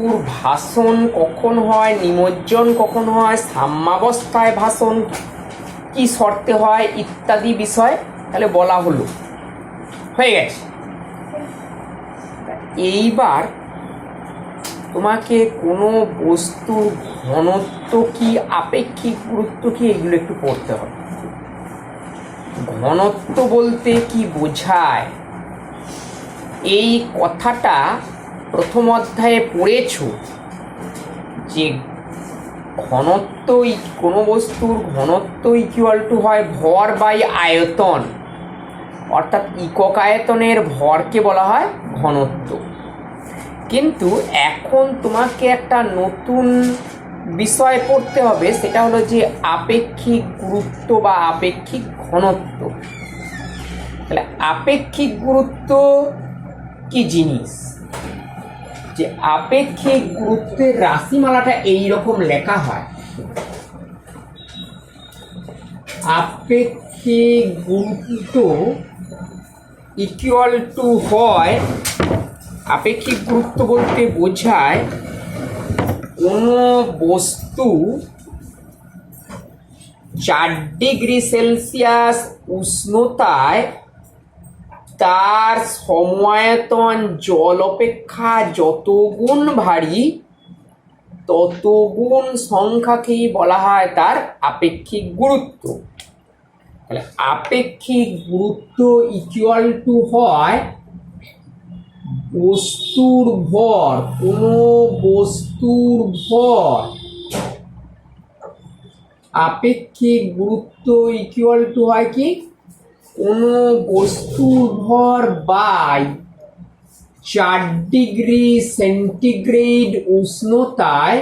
বস্তুর ভাসন কখন হয়, নিমজ্জন কখন হয়, সাম্যাবস্থায় ভাসন কি শর্তে হয় ইত্যাদি বিষয় তাহলে বলা হলো, হয়ে গেছে। এইবার তোমাকে কোনো বস্তুর ঘনত্ব কি, আপেক্ষিক গুরুত্ব কি, এগুলো একটু পড়তে হবে। ঘনত্ব বলতে কি বোঝায়, এই কথাটা প্রথম অধ্যায়ে পড়েছো যে ঘনত্ব, কোনো বস্তুর ঘনত্ব ইকুয়াল টু হয় ভর বাই আয়তন, অর্থাৎ একক আয়তনের ভরকে বলা হয় ঘনত্ব। কিন্তু এখন তোমাকে একটা নতুন বিষয় পড়তে হবে, সেটা হলো যে আপেক্ষিক গুরুত্ব বা আপেক্ষিক ঘনত্ব। তাহলে আপেক্ষিক গুরুত্ব কি জিনিস, যে আপেক্ষিক গুরুত্বের রাশিমালাটা এইরকম লেখা হয়। আপেক্ষিক গুরুত্ব ইকুয়াল টু হয়, আপেক্ষিক গুরুত্ব বলতে বোঝায় কোনো বস্তু 4 ডিগ্রি সেলসিয়াস উষ্ণতায় তার সমায়তন জল অপেক্ষা যত গুণ ভারী তত গুণ সংখ্যাকেই বলা হয় তার আপেক্ষিক গুরুত্ব। তাহলে আপেক্ষিক গুরুত্ব ইকুয়াল টু হয় বস্তুর ভর, কোনো বস্তুর ভর, আপেক্ষিক গুরুত্ব ইকুয়াল টু হয় কি, কোনো বস্তুর ভর বাই 4 ডিগ্রি সেন্টিগ্রেড উষ্ণতায়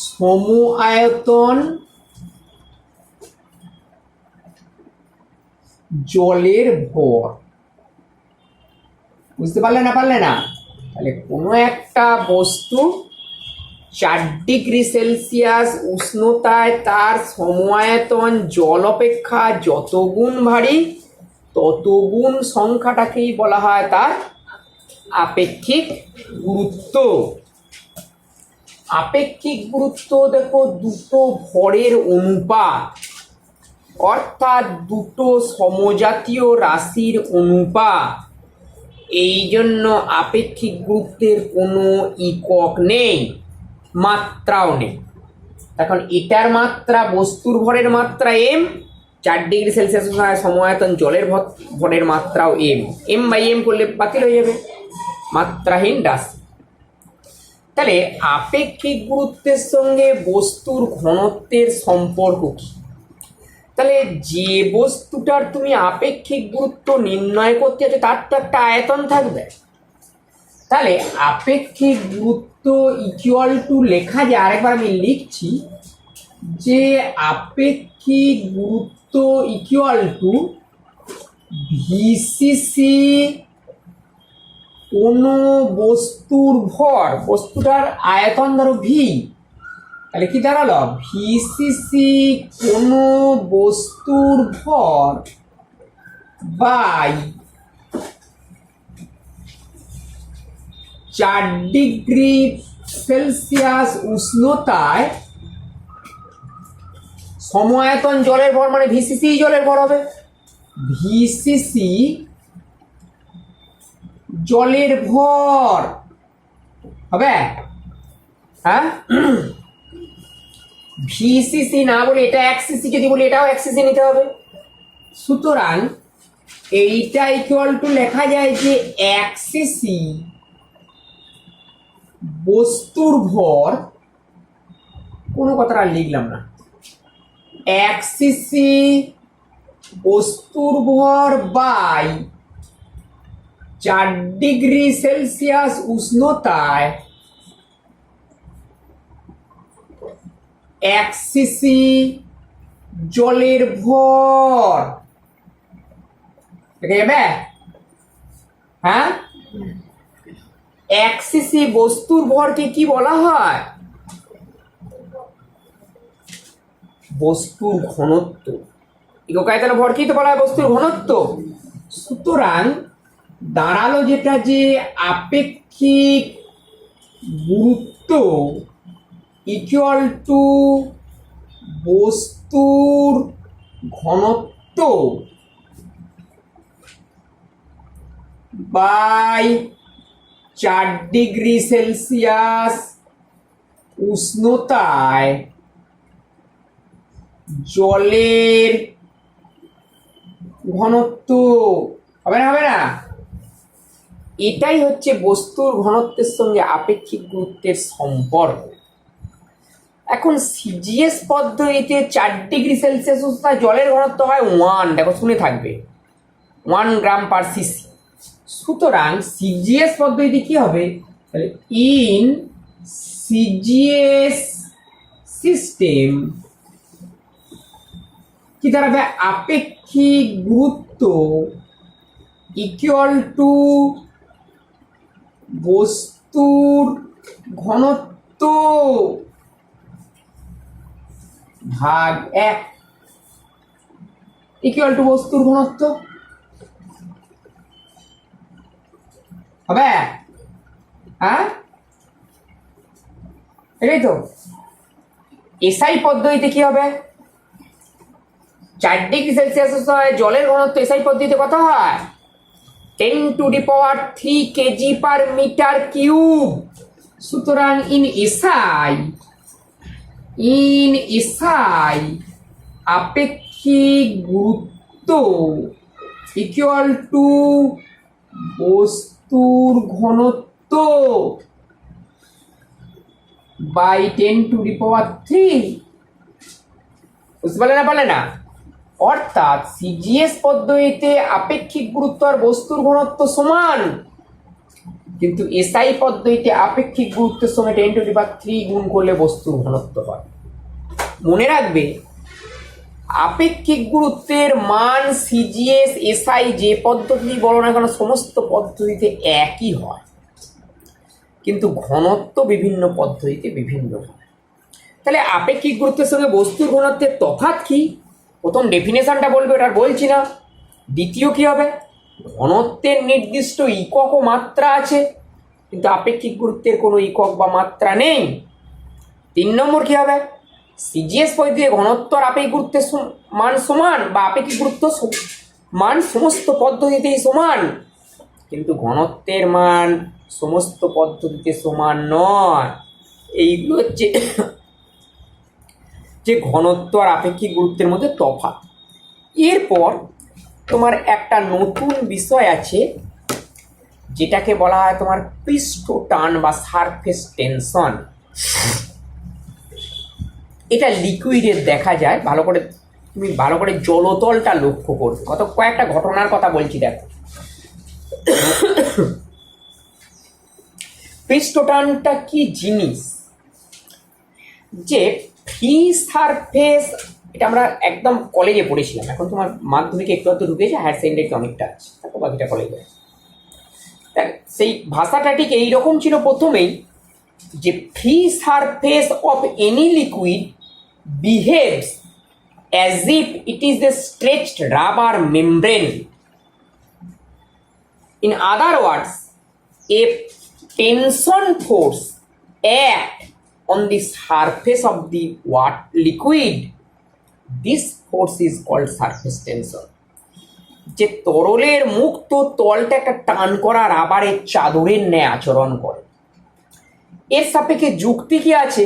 সম আয়তন জলের ভর। বুঝতে পারলে না? তাহলে কোনো একটা বস্তু 4 ডিগ্রি সেলসিয়াস উষ্ণতায় তার সমায়তন জল অপেক্ষা যত গুণ ভারী তত গুণ সংখ্যাটাকেই বলা হয় তার আপেক্ষিক গুরুত্ব। আপেক্ষিক গুরুত্ব দেখো দুটো ভরের অনুপাত, অর্থাৎ দুটো সমজাতীয় রাশির অনুপাত। এই জন্য আপেক্ষিক গুরুত্বের কোনো একক নেই, মাত্রাও নেই। এখন এটার মাত্রা, বস্তুর ভরের মাত্রা এম, 4 ডিগ্রি সেলসিয়াস সমায়তন জলের ভরের মাত্রাও এম, এম বাই এম করলে বাতিল হয়ে যাবে, মাত্রাহীন রাশি। তাহলে আপেক্ষিক গুরুত্বের সঙ্গে বস্তুর ঘনত্বের সম্পর্ক কি? তাহলে যে বস্তুটার তুমি আপেক্ষিক গুরুত্ব নির্ণয় করতে যাচ্ছ তার তো একটা আয়তন থাকবে। তাহলে আপেক্ষিক গুরুত্ব ইকুয়াল টু লেখা যায়, আরেকবার আমি লিখছি, যে আপেক্ষিক গুরুত্ব ইকুয়াল টু ভিসিসি কোনো বস্তুর ভর, বস্তুটার আয়তন ধরো ভি, তাহলে কি দাঁড়ালো, ভিসিসি কোনো বস্তুর ভর বাই 4 ডিগ্রি সেলসিয়াস উষ্ণতায় সমায়তন জলের ভর, মানে ভিসিসি জলের ভর হবে, ভিসিসি জলের ভর হবে। হ্যাঁ, ভিসিসি না বলে এটা 1 সিসি, যদি বলি এটাও 1 সিসি নিতে হবে। সুতরাং এইটা ইকুয়াল টু লেখা যায় যে 1 সিসি বস্তুর ভর, কোনো কথাটা লিখলাম না, 1 সিসি বস্তুর ভর বাই 4 ডিগ্রি সেলসিয়াস উষ্ণতায় 1 সিসি জলের ভর। রেবে, হ্যাঁ, 1 সিসি বস্তুর ভরকে কি বলা হয়, বস্তুর ঘনত্ব। একক আয়তনের ভরকেই তো বলা হয় বস্তুর ঘনত্ব। সুতরাং দাঁড়ালো যেটা যে আপেক্ষিক গুরুত্ব ইকুয়াল টু বস্তুর ঘনত্ব বাই 4 ডিগ্রি সেলসিয়াস উষ্ণতায় জলের ঘনত্ব। হবে না, হবে না? এটাই হচ্ছে বস্তুর ঘনত্বের সঙ্গে আপেক্ষিক গুরুত্বের সম্পর্ক। এখন সিজিএস পদ্ধতিতে 4 ডিগ্রি সেলসিয়াস উষ্ণতায় জলের ঘনত্ব হয় 1, দেখো শুনে থাকবে, 1 গ্রাম/সিসি। সুতরাং সিজিএস পদ্ধতিতে কি হবে, তাহলে ইন সিজিএস সিস্টেম কি দাঁড়াবে, আপেক্ষিক গুরুত্ব ইকুয়াল টু বস্তুর ঘনত্ব ভাগ 1 ইকুয়াল টু বস্তুর ঘনত্ব। হবে? হ্যাঁ, এটাই তো। এসআই পদ্ধতিতে কি হবে, 4 ডিগ্রি সেলসিয়াস জলের ঘনত্ব এসআই পদ্ধতিতে কত হয়, 10⁻³ kg/m³। সুতরাং ইন এসআই আপেক্ষিক গুরুত্ব ইকুয়াল টু বস্তুর ঘনত্ব বাই 10⁻³। বুঝতে পারলে না, পারলে না? অর্থাৎ সিজিএস পদ্ধতিতে আপেক্ষিক গুরুত্ব আর বস্তুর ঘনত্ব সমান, কিন্তু এসআই পদ্ধতিতে আপেক্ষিক গুরুত্বের সঙ্গে 10⁻³ গুণ করলে বস্তুর ঘনত্ব হয়। মনে রাখবে, আপেক্ষিক গুরুত্বের মান সিজিএস এসআই যে পদ্ধতি বলো না কেন সমস্ত পদ্ধতিতে একই হয়, কিন্তু ঘনত্ব বিভিন্ন পদ্ধতিতে বিভিন্ন হয়। তাহলে আপেক্ষিক গুরুত্বের সঙ্গে বস্তুর ঘনত্বের তফাৎ কি? প্রথম ডেফিনেশনটা বলবে, ওটা বলছি না। দ্বিতীয় কি হবে, ঘনত্বের নির্দিষ্ট একক ও মাত্রা আছে, কিন্তু আপেক্ষিক গুরুত্বের কোনো একক বা মাত্রা নেই। 3 নম্বর কি হবে, সিজিএস পদ্ধতিতে ঘনত্ব আর আপেক্ষিক গুরুত্বের মান সমান, বা আপেক্ষিক গুরুত্ব মান সমস্ত পদ্ধতিতেই সমান, কিন্তু ঘনত্বের মান সমস্ত পদ্ধতিতে সমান নয়। এইগুলো হচ্ছে যে ঘনত্ব আর আপেক্ষিক গুরুত্বের মধ্যে তফাৎ। এরপর তোমার একটা নতুন বিষয় আছে, যেটাকে বলা হয় তোমার পৃষ্ঠটান বা সারফেস টেনশন। এটা লিকুইডের দেখা যায়, ভালো করে তুমি ভালো করে জলতলটা লক্ষ্য করবে। কয়েকটা ঘটনার কথা বলছি, দেখো। পৃষ্ঠটানটা কি জিনিস, যে ফ্রি সারফেস, এটা আমরা একদম কলেজে পড়েছিলাম, এখন তোমার মাধ্যমিকে একটু একটু ঢুকেছে, হায়ার সেকেন্ডারিতে অনেকটা আছে, দেখো বাকিটা কলেজে। সেই ভাষাটা ঠিক এইরকম ছিল প্রথমেই, যে free surface of any liquid behaves as if it is a stretched rubber membrane. In other words, A tension force act on the surface of the liquid. This force is called surface tension. যে তরলের মুক্ত তলটা একটা টান করা রাবারের চাদরের ন্যায় আচরণ করে। এর সাপেক্ষে যুক্তি কি আছে,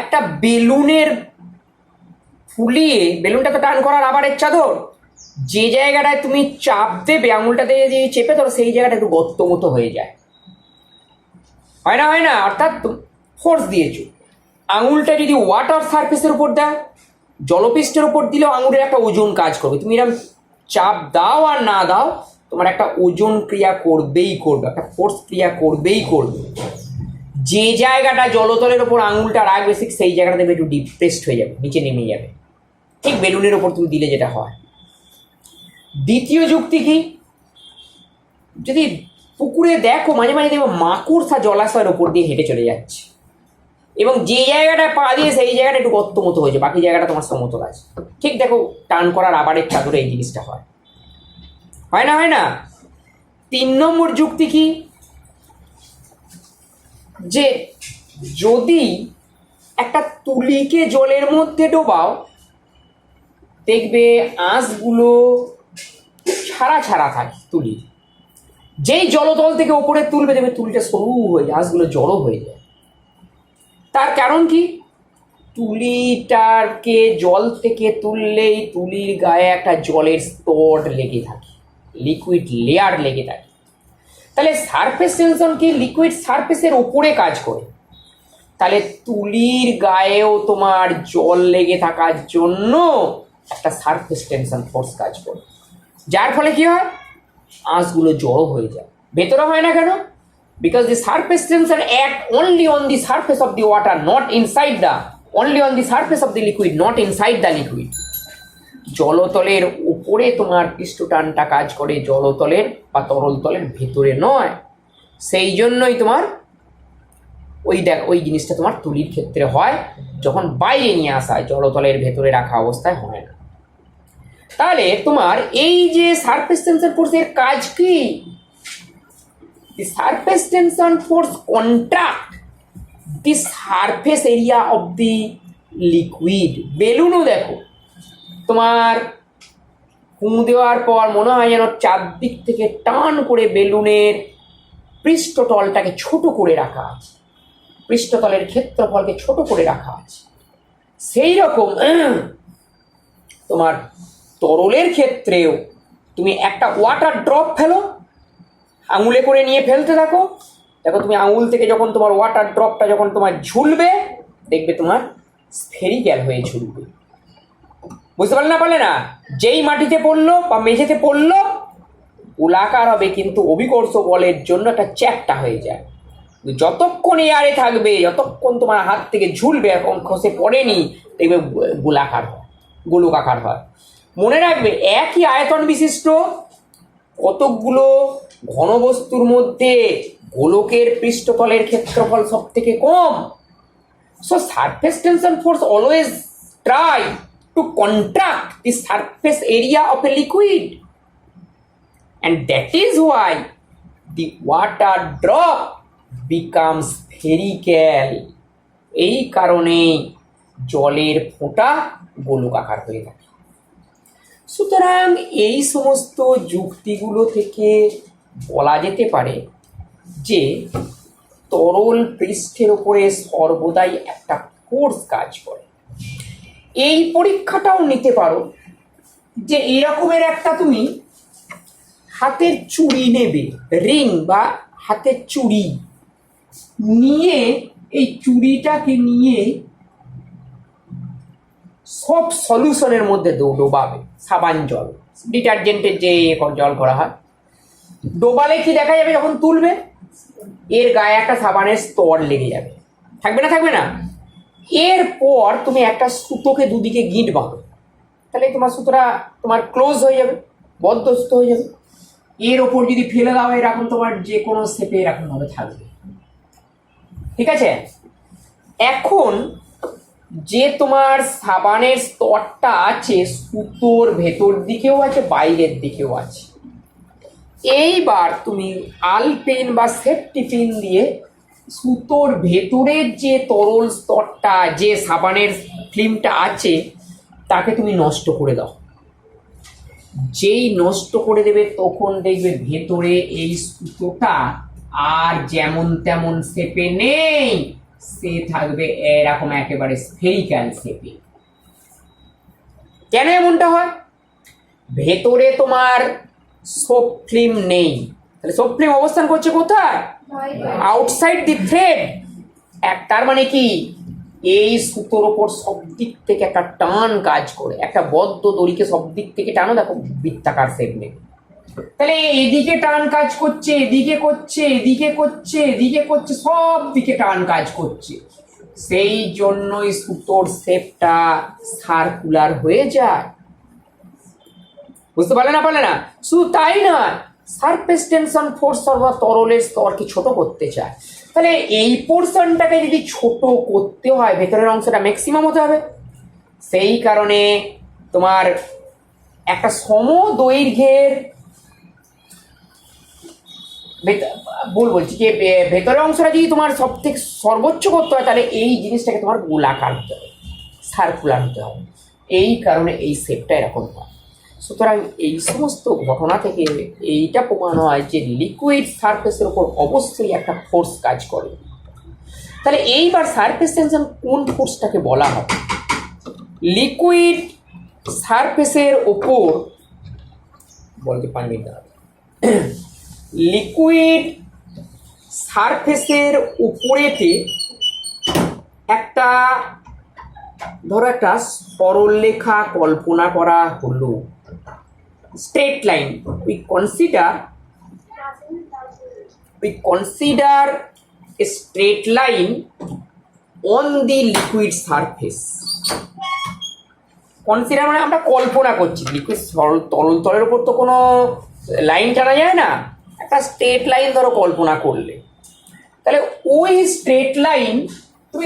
একটা বেলুনের ফুলিয়ে, বেলুনটা তো টান করা রাবারের চাদর, যে জায়গাটায় তুমি চাপ দেবে আঙুলটা দিয়ে যে চেপে ধরো, সেই জায়গাটা একটু গর্ত মতো হয়ে যায়, হয় না? হয় না? অর্থাৎ ফোর্স দিয়েছো। আঙুলটা যদি ওয়াটার সারফেসের উপর দাও, জলপৃষ্ঠের উপর দিলেও আঙুলের একটা ওজন কাজ করবে। তুমি এরকম চাপ দাও আর না দাও, তোমার একটা ওজন ক্রিয়া করবেই করবে, একটা ফোর্স ক্রিয়া করবেই করবে। যে জায়গাটা জলতলের ওপর আঙুলটা রাখবে, সেই জায়গাটা দেখবে একটু ডিপ্রেসড হয়ে যাবে, নিচে নেমে যাবে, ঠিক বেলুনের ওপর তুমি দিলে যেটা হয়। দ্বিতীয় যুক্তি কি, যদি পুকুরে দেখো মাঝে মাঝে দেখবো মাকড়সা জলাশয়ের ওপর দিয়ে হেঁটে চলে যাচ্ছে, এবং যে জায়গাটা পা দিয়ে সেই জায়গাটা একটু গর্ত মতো হয়েছে, বাকি জায়গাটা তোমার সমতল আছে। ঠিক দেখো, টান করা রাবারের চাদরে এই জিনিসটা হয়, হয় না? হয় না? তিন নম্বর যুক্তি কি, যে যদি একটা তুলিকে জলের মধ্যে ডোবাও, দেখবে আঁশগুলো ছাড়া ছাড়া থাকে তুলির। যেই জলতল থেকে ওপরে তুলবে দেখবে তুলিটা সরু হয়ে যায়, আঁশগুলো জড়ো হয়ে যায়। তার কারণ কি, তুলিটাকে জল থেকে তুললেই তুলির গায়ে একটা জলের স্তর লেগে থাকে, লিকুইড লেয়ার লেগে থাকে। তাহলে সারফেস টেনশন কি লিকুইড সারফেসের ওপরে কাজ করে, তাহলে তুলির গায়েও তোমার জল লেগে থাকার জন্য একটা সারফেস টেনশন ফোর্স কাজ করে, যার ফলে কি হয়, আঁশগুলো জড়ো হয়ে যায়। ভেতরে হয় না কেন? Because the surface tension act only on the surface of the water, not inside the, only on the surface of the liquid, not inside the liquid. জলতলের উপরে তোমার পৃষ্ঠটানটা কাজ করে, জলতলের বা তরল তলের ভেতরে নয়। সেই জন্যই তোমার ওই জিনিসটা তোমার তুলির ক্ষেত্রে হয়, যখন বাইরে নিয়ে আসা হয়, জলতলের ভেতরে রাখা অবস্থায় হয় না। তাহলে তোমার এই যে সারফেস টেনশন ফোর্সের কাজ কি, the surface tension force contract the surface area of the liquid। বেলুনও দেখো, তোমার ফুঁ দেওয়ার পর মনে হয় যেন চারদিক থেকে টান করে বেলুনের পৃষ্ঠতলটাকে ছোট করে রাখা আছে, পৃষ্ঠতলের ক্ষেত্রফলকে ছোট করে রাখা আছে। সেই রকম তোমার তরলের ক্ষেত্রেও তুমি একটা ওয়াটার ড্রপ ফেলো, আঙুলে করে নিয়ে ফেলতে থাকো, দেখো তুমি আঙুল থেকে যখন তোমার ওয়াটার ড্রপটা যখন তোমার ঝুলবে, দেখবে তোমার স্ফেরিক্যাল হয়ে ঝুলবে। বুঝতে পারলে না? পারলে না? যেই মাটিতে পড়লো বা মেঝেতে পড়লো গোলাকার হবে, কিন্তু অভিকর্ষ বলের জন্য একটা চ্যাপ্টা হয়ে যায়। যতক্ষণ এয়ারে থাকবে, যতক্ষণ তোমার হাত থেকে ঝুলবে, এখন খসে পড়েনি, দেখবে গোলাকার হয়, গোলকাকার হয়। মনে রাখবে, একই আয়তন বিশিষ্ট কতকগুলো ঘনবস্তুর মধ্যে গোলকের পৃষ্ঠতলের ক্ষেত্রফল সব থেকে কম। So surface tension force always try to contract the surface area of a liquid, and that is why the water drop becomes spherical। এই কারণে জলের ফোঁটা গোলকাকার হয়ে থাকে। সুতরাং এই সমস্ত যুক্তিগুলো থেকে বলা যেতে পারে যে তরল পৃষ্ঠের উপরে সর্বদাই একটা ফোর্স কাজ করে। এই পরীক্ষাটাও নিতে পারো যে এরকমের একটা তুমি হাতের চুড়ি নেবে, রিং বা হাতের চুড়ি নিয়ে, এই চুড়িটাকে নিয়ে সব সলিউশনের মধ্যে ডোবাবে, সাবান জল, ডিটারজেন্টের যে জল করা হয়, ডোবালে কি দেখা যাবে, যখন তুলবে এর গায়ে একটা সাবানের স্তর লেগে যাবে, থাকবে না? থাকবে না? এরপর তুমি একটা সুতোকে দুদিকে গিঁট বাঁধো, তাহলে তোমার সুতোটা তোমার ক্লোজ হয়ে যাবে, বদ্ধস্ত হয়ে যাবে। এর ওপর যদি ফেলে দাও, এরকম তোমার যে কোনো শেপে এরকম ভাবে থাকবে। ঠিক আছে? এখন যে তোমার সাবানের স্তরটা আছে, সুতোর ভেতর দিকেও আছে, বাইরের দিকেও আছে। এইবার তুমি আলপেন বা সেফটি পিন দিয়ে সুতোর ভেতরের যে তরল স্তরটা, যে সাবানের ফিল্মটা আছে, তাকে তুমি নষ্ট করে দাও। যেই নষ্ট করে দেবে, তখন দেখবে ভেতরে এই সুতোটা আর যেমন তেমন শেপে নেই, সে থাকবে এরকম একেবারে স্ফেরিক্যাল শেপে। কেন এমনটা হয়? ভেতরে তোমার সোপ ফিল্ম নেই, তাহলে সোপ ফিল্ম অবস্থান করছে কোথায়? আউটসাইড দি থ্রেড। তার মানে কি, এই সুতোর ওপর সব দিক থেকে একটা টান কাজ করে, একটা বদ্ধ দড়িকে সব দিক থেকে টানো, দেখো বৃত্তাকার শেপ নেই। তাহলে এদিকে টান কাজ করছে, এদিকে করছে, এদিকে করছে, এদিকে করছে, সব দিকে টান কাজ করছে। সেই জন্যই সুতোর শেপটা সার্কুলার হয়ে যায়। বুঝতে পারলে না? পারলে না? শুধু তাই না, সারফেস টেনশন ফোর্স বা তরলের স্তরকে ছোট করতে চায়। তাহলে এই পোর্শনটাকে যদি ছোট করতে হয়, ভেতরের অংশটা ম্যাক্সিমাম হতে হবে। সেই কারণে তোমার একটা সমদৈর্ঘ্যের ভুল বলছি যে ভেতরের অংশটা যদি তোমার সব থেকে সর্বোচ্চ করতে হয় তাহলে এই জিনিসটাকে তোমার গোলাকার হতে হবে, সার্কুলার হতে হবে। এই কারণে এই শেপটা এরকম হয়। সুতরাং এই সমস্ত ঘটনা থেকে এইটা প্রমাণ হয় যে লিকুইড সারফেসের ওপর অবশ্যই একটা ফোর্স কাজ করে। তাহলে এইবার সারফেস টেনশন কোন ফোর্সটাকে বলা হয়? লিকুইড সারফেসের ওপর বলতে পারবি না, লিকুইড সারফেসের উপরেতে একটা ধরো একটা সরলরেখা কল্পনা করা হলো, straight line. We consider a straight line on the liquid surface. Consider মানে আমরা কল্পনা করছি, লিকুইড তরল তলের উপর তো কোনো লাইন টানা যায় না, একটা স্ট্রেট লাইন ধরো কল্পনা করলে, তাহলে ওই স্ট্রেট লাইন